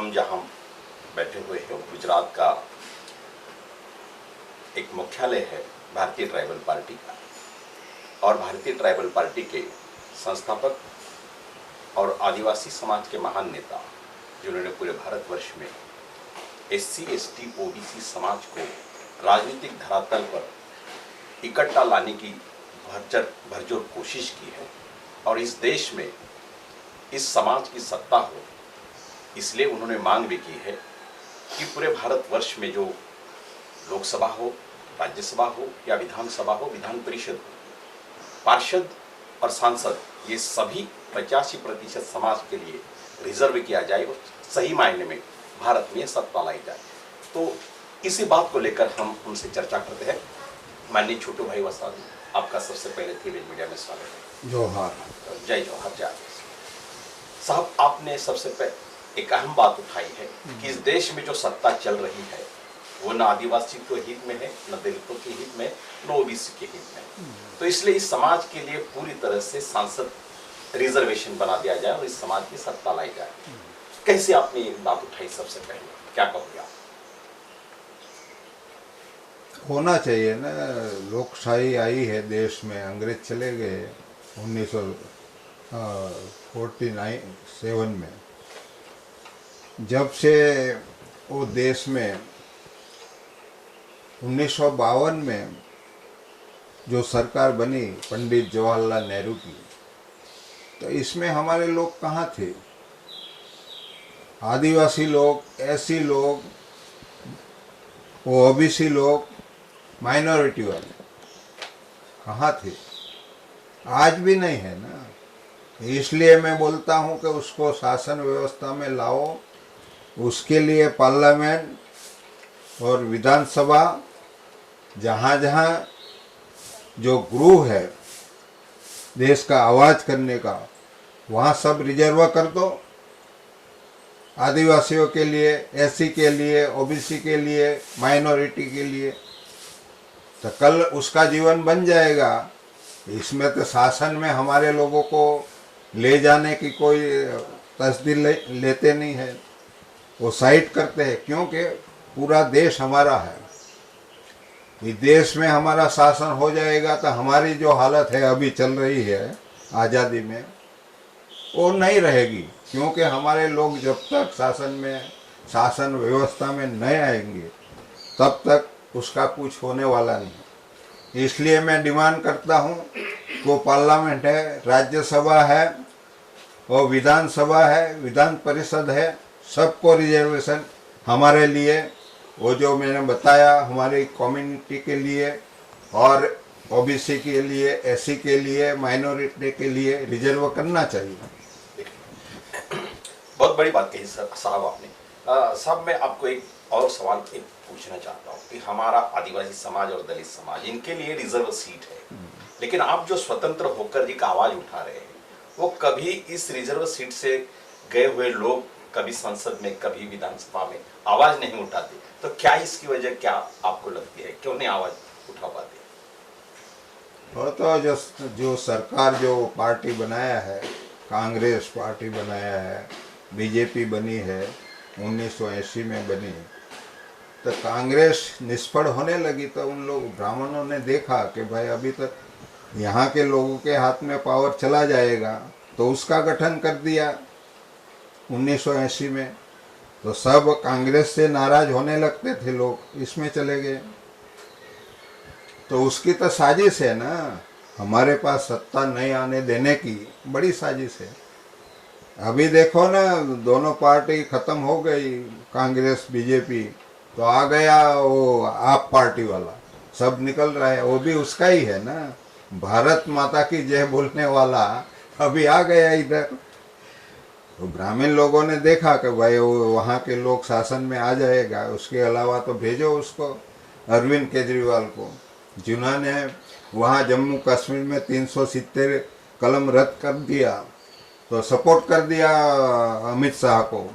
हम जहाँ बैठे हुए हैं गुजरात का एक मुख्यालय है भारतीय ट्राइबल पार्टी का, और भारतीय ट्राइबल पार्टी के संस्थापक और आदिवासी समाज के महान नेता जिन्होंने पूरे भारतवर्ष में SC, ST, OBC समाज को राजनीतिक धरातल पर इकट्ठा लाने की भरजोर कोशिश की है और इस देश में इस समाज की सत्ता हो, इसलिए उन्होंने मांग भी की है कि पूरे भारतवर्ष में जो लोकसभा हो, राज्यसभा हो या विधानसभा हो, विधान परिषद हो, पार्षद और सांसद ये सभी 85% समाज के लिए रिजर्व किया जाए और सही मायने में भारत में सत्ता लाई जाए। तो इसी बात को लेकर हम उनसे चर्चा करते हैं। माननीय छोटू भाई वसाद, आपका सबसे पहले टीवी मीडिया में स्वागत है। जोहार। जय जोहार। जय साहब, आपने सबसे पहले एक अहम बात उठाई है कि इस देश में जो सत्ता चल रही है वो न आदिवासी के हित में है, न दलितों के हित में, न OBC के हित में। तो इसलिए इस समाज के लिए पूरी तरह से सांसद रिजर्वेशन बना दिया जाए और इस समाज की सत्ता लाई जाए। कैसे आपने ये बात उठाई, सबसे पहले क्या कहोगे आप? होना चाहिए ना, लोकशाही आई है देश में, अंग्रेज चले गए 1947 में। जब से वो देश में 1952 में जो सरकार बनी पंडित जवाहरलाल नेहरू की, तो इसमें हमारे लोग कहाँ थे? आदिवासी लोग, SC लोग, OBC लोग, माइनॉरिटी वाले कहाँ थे? आज भी नहीं है ना। इसलिए मैं बोलता हूँ कि उसको शासन व्यवस्था में लाओ, उसके लिए पार्लियामेंट और विधानसभा, जहाँ जहाँ जो गृह है देश का आवाज़ करने का, वहाँ सब रिजर्व कर दो। आदिवासियों के लिए, SC के लिए, OBC के लिए, माइनॉरिटी के लिए, तो कल उसका जीवन बन जाएगा। इसमें तो शासन में हमारे लोगों को ले जाने की कोई तस्दीर लेते नहीं है, वो साइड करते हैं, क्योंकि पूरा देश हमारा है। इस देश में हमारा शासन हो जाएगा तो हमारी जो हालत है अभी चल रही है आज़ादी में, वो नहीं रहेगी, क्योंकि हमारे लोग जब तक शासन व्यवस्था में नहीं आएंगे तब तक उसका कुछ होने वाला नहीं। इसलिए मैं डिमांड करता हूँ वो पार्लियामेंट है, राज्यसभा है और विधानसभा है, विधान परिषद है, सबको रिजर्वेशन हमारे लिए, वो जो मैंने बताया हमारी कम्युनिटी के लिए और OBC के लिए, SC के लिए, माइनॉरिटी के लिए रिजर्व करना चाहिए। बहुत बड़ी बात कही साहब आपने। साहब, मैं आपको एक और सवाल पूछना चाहता हूँ कि हमारा आदिवासी समाज और दलित समाज, इनके लिए रिजर्व सीट है, लेकिन आप जो स्वतंत्र होकर एक आवाज उठा रहे हैं, वो कभी इस रिजर्व सीट से गए हुए लोग कभी संसद में, कभी विधानसभा में आवाज नहीं उठाते। तो क्या इसकी वजह क्या आपको लगती है, क्यों नहीं आवाज उठा पाते? वो तो जो सरकार जो पार्टी बनाया है, कांग्रेस पार्टी बनाया है, BJP बनी है, 1980 में बनी, तो कांग्रेस निष्फल होने लगी तो उन लोग ब्राह्मणों ने देखा कि भाई अभी तक यहाँ के लोगों के हाथ में पावर चला जाएगा, तो उसका गठन कर दिया 1980 में। तो सब कांग्रेस से नाराज होने लगते थे लोग, इसमें चले गए। तो उसकी तो साजिश है ना, हमारे पास सत्ता नहीं आने देने की बड़ी साजिश है। अभी देखो ना, दोनों पार्टी खत्म हो गई, कांग्रेस BJP, तो आ गया वो आप पार्टी वाला, सब निकल रहा है, वो भी उसका ही है ना, भारत माता की जय बोलने वाला अभी आ गया इधर। तो ग्रामीण लोगों ने देखा कि भाई वो वहाँ के लोग शासन में आ जाएगा, उसके अलावा तो भेजो उसको अरविंद केजरीवाल को, जिन्होंने वहाँ जम्मू कश्मीर में 370 कलम रद्द कर दिया, तो सपोर्ट कर दिया अमित शाह को।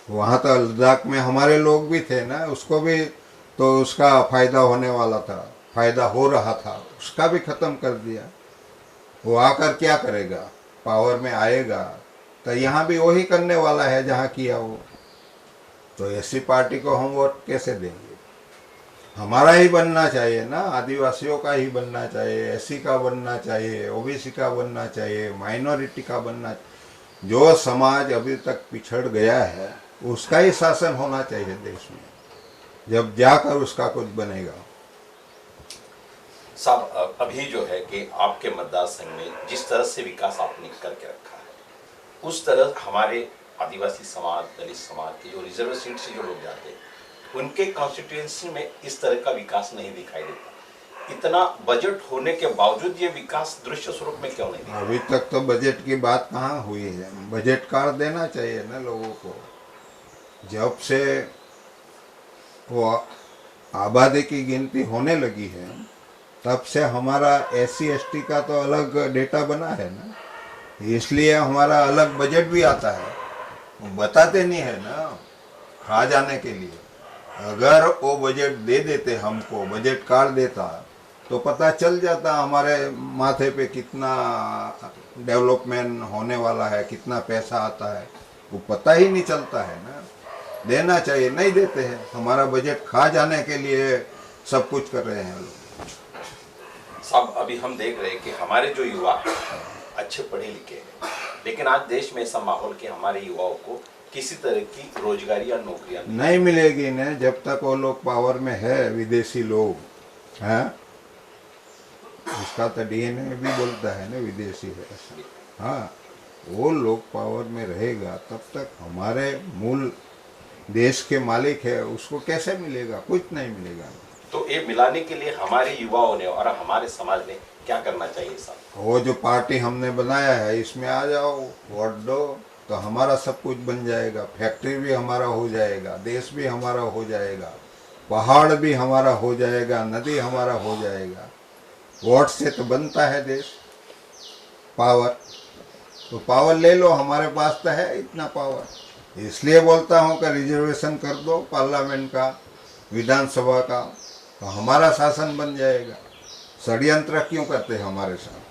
वहाँ तो लद्दाख में हमारे लोग भी थे ना, उसको भी तो उसका फ़ायदा होने वाला था, फ़ायदा हो रहा था, उसका भी ख़त्म कर दिया। वो आकर क्या करेगा? पावर में आएगा तो यहाँ भी वही करने वाला है जहाँ किया वो। तो ऐसी पार्टी को हम वोट कैसे देंगे? हमारा ही बनना चाहिए ना, आदिवासियों का ही बनना चाहिए, एससी का बनना चाहिए, ओबीसी का बनना चाहिए, माइनॉरिटी का बनना। जो समाज अभी तक पिछड़ गया है उसका ही शासन होना चाहिए देश में, जब जाकर उसका कुछ बनेगा। साहब, अभी जो है कि आपके मतदार संघ में जिस तरह से विकास आपने करके रखा है, उस तरह हमारे आदिवासी समाज, दलित समाज के जो रिजर्व सीट से जो लोग जाते हैं उनके कॉन्स्टिट्यूएंसी में इस तरह का विकास नहीं दिखाई देता। इतना बजट होने के बावजूद ये विकास दृश्य स्वरूप में क्यों नहीं दिखा? अभी तक तो बजट की बात कहाँ हुई है। बजट कार्ड देना चाहिए ना लोगों को। जब से वो आबादी की गिनती होने लगी है तब से हमारा एससी एसटी का तो अलग डेटा बना है ना, इसलिए हमारा अलग बजट भी आता है। वो बताते नहीं है ना खा जाने के लिए। अगर वो बजट दे देते, हमको बजट कार्ड देता तो पता चल जाता हमारे माथे पे कितना डेवलपमेंट होने वाला है, कितना पैसा आता है। वो पता ही नहीं चलता है ना। देना चाहिए, नहीं देते हैं। हमारा बजट खा जाने के लिए सब कुछ कर रहे हैं लोग। साहब, अभी हम देख रहे हैं कि हमारे जो युवा हैं अच्छे पढ़े लिखे हैं, लेकिन आज देश में ऐसा माहौल कि हमारे युवाओं को किसी तरह की रोजगारी या नौकरियां नहीं मिलेगी ना जब तक वो लोग पावर में है, विदेशी लोग हैं। इसका तो डीएनए भी बोलता है ना विदेशी है। हाँ, वो लोग पावर में रहेगा तब तक हमारे मूल देश के मालिक है उसको कैसे मिलेगा? कुछ नहीं मिलेगा। तो ये मिलाने के लिए हमारे युवाओं ने और हमारे समाज ने क्या करना चाहिए साहब? वो जो पार्टी हमने बनाया है इसमें आ जाओ, वोट दो तो हमारा सब कुछ बन जाएगा। फैक्ट्री भी हमारा हो जाएगा, देश भी हमारा हो जाएगा, पहाड़ भी हमारा हो जाएगा, नदी हमारा हो जाएगा। वोट से तो बनता है देश, पावर। तो पावर ले लो, हमारे पास तो है इतना पावर। इसलिए बोलता हूँ कि रिजर्वेशन कर दो पार्लियामेंट का, विधानसभा का, तो हमारा शासन बन जाएगा। षड्यंत्र क्यों करते हैं हमारे साथ?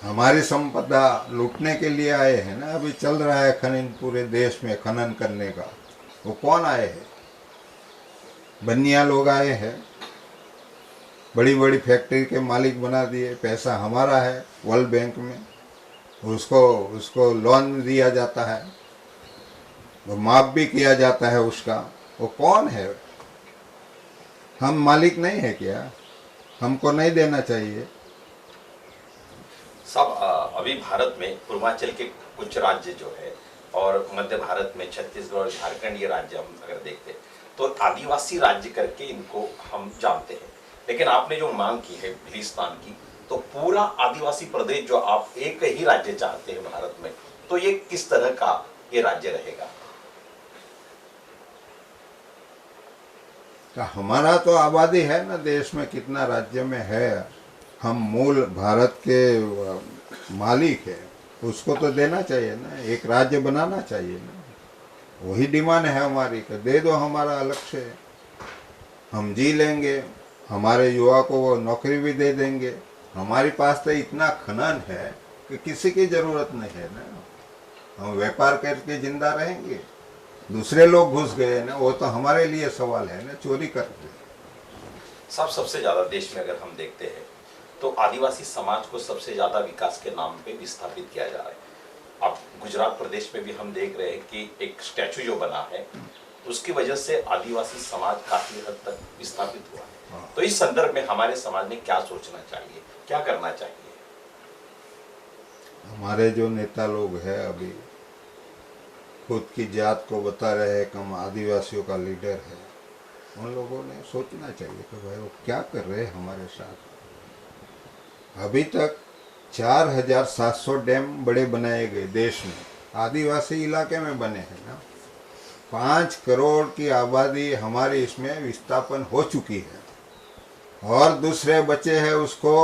हमारी संपदा लूटने के लिए आए हैं ना। अभी चल रहा है खनन, पूरे देश में खनन करने का। वो कौन आए हैं? बनिया लोग आए हैं, बड़ी बड़ी फैक्ट्री के मालिक बना दिए। पैसा हमारा है वर्ल्ड बैंक में, उसको लोन दिया जाता है, वो माफ भी किया जाता है उसका। वो कौन है? हम मालिक नहीं है क्या? हमको नहीं देना चाहिए? साहब, अभी भारत में पूर्वांचल के कुछ राज्य जो है और मध्य भारत में छत्तीसगढ़ और झारखंड, ये राज्य हम अगर देखते हैं तो आदिवासी राज्य करके इनको हम जानते हैं। लेकिन आपने जो मांग की है भिलिस्तान की, तो पूरा आदिवासी प्रदेश जो आप एक ही राज्य चाहते हैं भारत में, तो ये किस तरह का ये राज्य रहेगा? हमारा तो आबादी है ना देश में, कितना राज्य में है। हम मूल भारत के मालिक है, उसको तो देना चाहिए ना। एक राज्य बनाना चाहिए ना। वही डिमांड है हमारी कि दे दो हमारा अलग से, हम जी लेंगे। हमारे युवा को वो नौकरी भी दे देंगे। हमारे पास तो इतना खनन है कि किसी की जरूरत नहीं है ना। हम व्यापार करके जिंदा रहेंगे। दूसरे लोग घुस गए ना, वो तो हमारे लिए सवाल है ना, चोरी करते। साहब, सबसे ज्यादा देश में अगर हम देखते हैं तो आदिवासी समाज को सबसे ज्यादा विकास के नाम पे विस्थापित किया जा रहा है। अब गुजरात प्रदेश में भी हम देख रहे हैं कि एक स्टैचू जो बना है उसकी वजह से आदिवासी समाज काफी हद तक विस्थापित हुआ है। तो इस संदर्भ में हमारे समाज ने क्या सोचना चाहिए, क्या करना चाहिए? हमारे जो नेता लोग हैं अभी खुद की जात को बता रहे हैं कि हम आदिवासियों का लीडर है, उन लोगों ने सोचना चाहिए कि भाई वो क्या कर रहे हैं हमारे साथ। अभी तक 4700 डैम बड़े बनाए गए देश में, आदिवासी इलाके में बने हैं ना। 5 करोड़ की आबादी हमारी इसमें विस्थापन हो चुकी है, और दूसरे बचे हैं उसको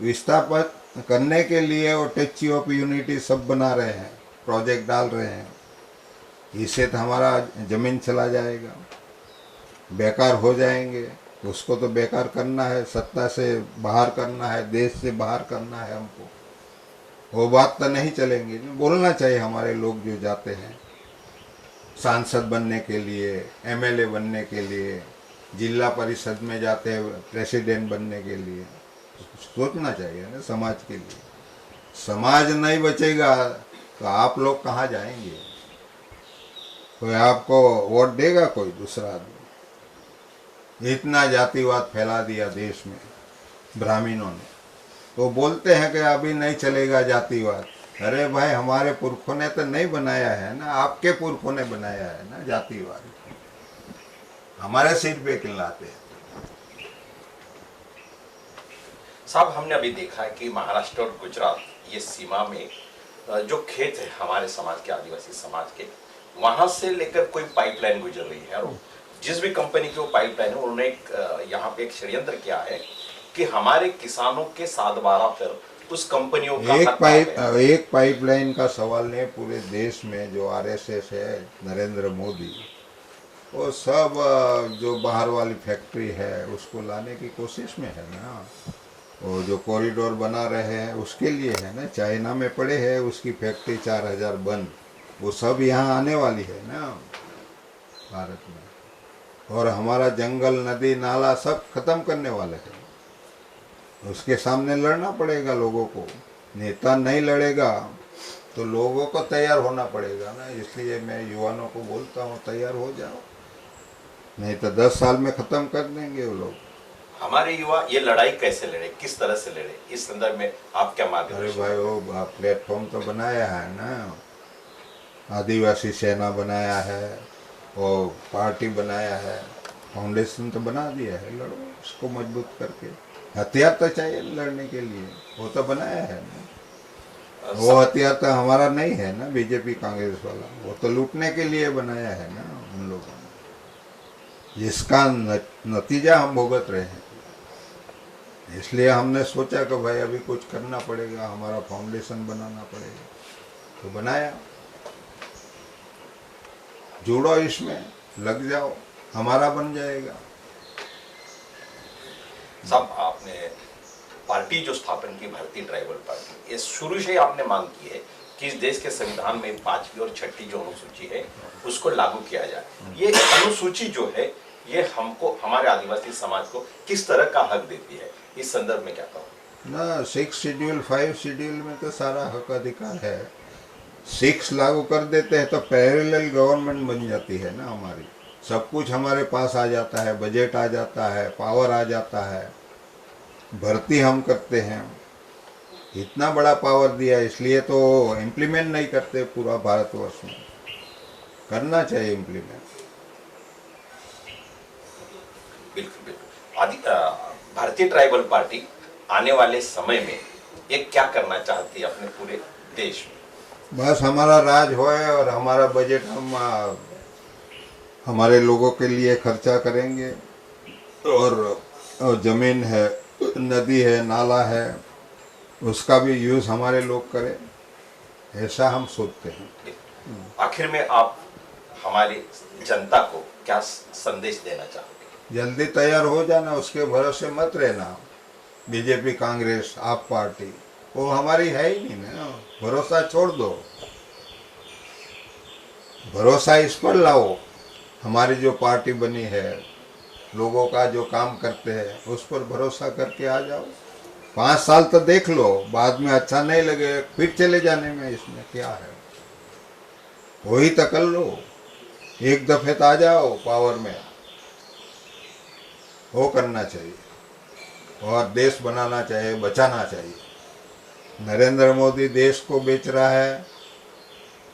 विस्थापित करने के लिए वो स्टैच्यू ऑफ यूनिटी सब बना रहे हैं, प्रोजेक्ट डाल रहे हैं। इससे तो हमारा जमीन चला जाएगा, बेकार हो जाएंगे। उसको तो बेकार करना है, सत्ता से बाहर करना है, देश से बाहर करना है हमको। वो बात तो नहीं चलेंगी। बोलना चाहिए हमारे लोग जो जाते हैं सांसद बनने के लिए, एमएलए बनने के लिए, जिला परिषद में जाते हैं प्रेसिडेंट बनने के लिए, सोचना चाहिए ना समाज के लिए। समाज नहीं बचेगा तो आप लोग कहाँ जाएंगे? कोई आपको वोट देगा? कोई दूसरा आदमी? इतना जातिवाद फैला दिया देश में ब्राह्मणों ने। तो बोलते हैं कि अभी नहीं चलेगा जातिवाद। अरे भाई, हमारे पुरखों ने तो नहीं बनाया है ना, आपके पुरखों ने बनाया है ना जातिवाद। हमारे सिर पे खिलाते हैं। साहब, हमने अभी देखा है कि महाराष्ट्र और गुजरात ये सीमा में जो खेत है हमारे समाज के, आदिवासी समाज के, वहां से लेकर कोई पाइपलाइन गुजर रही है और जिस भी कंपनी की वो पाइपलाइन है उन्होंने यहाँ पे एक षड्यंत्र किया है कि हमारे किसानों के 7/12 पर उस कंपनियों का एक पाइपलाइन का सवाल नहीं, पूरे देश में जो आरएसएस है, नरेंद्र मोदी, वो सब जो बाहर वाली फैक्ट्री है उसको लाने की कोशिश में है ना। वो जो कॉरिडोर बना रहे हैं उसके लिए है ना। चाइना में पड़े है उसकी फैक्ट्री 4000 बंद, वो सब यहाँ आने वाली है ना भारत में। और हमारा जंगल, नदी, नाला सब खत्म करने वाले हैं। उसके सामने लड़ना पड़ेगा लोगों को। नेता नहीं लड़ेगा तो लोगों को तैयार होना पड़ेगा ना। इसलिए मैं युवाओं को बोलता हूँ, तैयार हो जाओ, नहीं तो 10 साल में खत्म कर देंगे वो लोग। हमारे युवा ये लड़ाई कैसे लड़े, किस तरह से लड़े, इस संदर्भ में आप क्या मार्गदर्शन? अरे भाई, वो प्लेटफॉर्म तो बनाया है ना, आदिवासी सेना बनाया है, और पार्टी बनाया है, फाउंडेशन तो बना दिया है। लड़ो उसको मजबूत करके। हथियार तो चाहिए लड़ने के लिए, वो तो बनाया है ना। वो हथियार तो हमारा नहीं है ना, बीजेपी कांग्रेस वाला, वो तो लूटने के लिए बनाया है ना उन लोगों ने, जिसका नतीजा हम भुगत रहे हैं। इसलिए हमने सोचा कि भाई अभी कुछ करना पड़ेगा, हमारा फाउंडेशन बनाना पड़ेगा, तो बनाया। जुड़ो, इसमें लग जाओ, हमारा बन जाएगा। साहब, आपने पार्टी जो स्थापन की, भारतीय ट्राइबल पार्टी, ये शुरू से आपने मांग की है कि इस देश के संविधान में 5वीं और 6ठी जो अनुसूची है उसको लागू किया जाए। ये अनुसूची जो है ये हमको, हमारे आदिवासी समाज को किस तरह का हक देती है, इस संदर्भ में क्या कहो? ना 6 शेड्यूल 5 शेड्यूल में तो सारा हक अधिकार है। 6 लागू कर देते हैं तो पैरेलल गवर्नमेंट बन जाती है ना हमारी। सब कुछ हमारे पास आ जाता है, बजट आ जाता है, पावर आ जाता है, भर्ती हम करते हैं। इतना बड़ा पावर दिया, इसलिए तो इम्प्लीमेंट नहीं करते पूरा भारतवर्ष में। करना चाहिए इम्प्लीमेंट। बिल्कुल बिल्कुल। भारतीय ट्राइबल पार्टी आने वाले समय में ये क्या करना चाहती है अपने पूरे देश में? बस हमारा राज होए और हमारा बजट हम हमारे लोगों के लिए खर्चा करेंगे, और जमीन है, नदी है, नाला है, उसका भी यूज़ हमारे लोग करें, ऐसा हम सोचते हैं। आखिर में आप हमारी जनता को क्या संदेश देना चाहोगे? जल्दी तैयार हो जाना, उसके भरोसे मत रहना। बीजेपी, कांग्रेस, आप पार्टी वो हमारी है ही नहीं ना। भरोसा छोड़ दो, भरोसा इस पर लाओ, हमारी जो पार्टी बनी है, लोगों का जो काम करते हैं उस पर भरोसा करके आ जाओ। 5 साल तो देख लो, बाद में अच्छा नहीं लगे फिर चले जाने में इसमें क्या है? वही तो कर लो, एक दफे तो आ जाओ पावर में। वो करना चाहिए और देश बनाना चाहिए, बचाना चाहिए। नरेंद्र मोदी देश को बेच रहा है,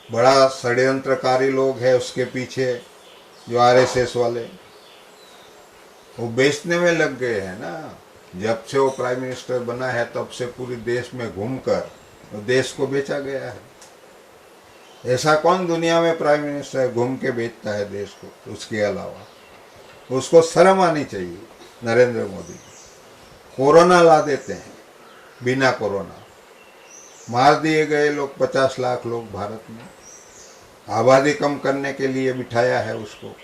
बड़ा षड्यंत्रकारी लोग हैं उसके पीछे, जो आरएसएस वाले, वो बेचने में लग गए हैं ना। जब से वो प्राइम मिनिस्टर बना है तब से पूरे देश में घूमकर देश को बेचा गया है। ऐसा कौन दुनिया में प्राइम मिनिस्टर घूम के बेचता है देश को? उसके अलावा उसको शर्म आनी चाहिए नरेंद्र मोदी। कोरोना ला देते हैं, बिना कोरोना मार दिए गए लोग, 50 लाख लोग भारत में। आबादी कम करने के लिए बिठाया है उसको,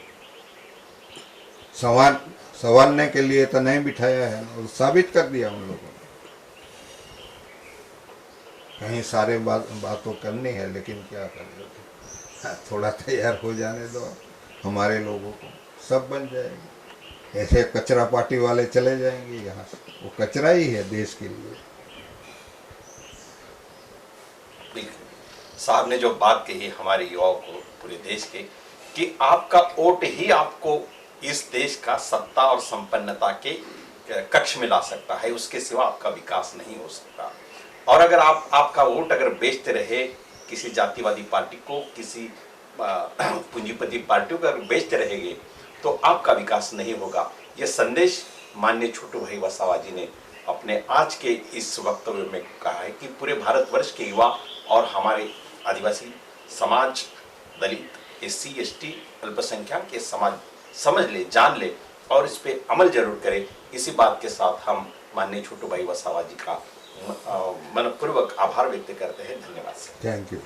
संवारने के लिए तो नहीं बिठाया है, और साबित कर दिया उन लोगों ने। कहीं सारे बातों करनी है, लेकिन क्या करें, थोड़ा तैयार हो जाने दो हमारे लोगों को, सब बन जाएगी। ऐसे कचरा पार्टी वाले चले जाएंगे यहाँ से, वो कचरा ही है देश के लिए। बिल्कुल साहब ने जो बात कही हमारे युवाओं को, पूरे देश के, कि आपका वोट ही आपको इस देश का सत्ता और संपन्नता के कक्ष में ला सकता है, उसके सिवा आपका विकास नहीं हो सकता। और अगर आपका वोट अगर बेचते रहे किसी जातिवादी पार्टी को, किसी पूंजीपति पार्टियों को अगर बेचते रहेंगे तो आपका विकास नहीं होगा। यह संदेश माननीय छोटू भाई वसावा जी ने अपने आज के इस वक्तव्य में कहा है कि पूरे भारतवर्ष के युवा और हमारे आदिवासी समाज, दलित, SC ST, अल्पसंख्यक के समाज समझ ले, जान ले और इस पे अमल जरूर करें। इसी बात के साथ हम माननीय छोटू भाई वसावा जी का मनपूर्वक आभार व्यक्त करते हैं। धन्यवाद सर। Thank you.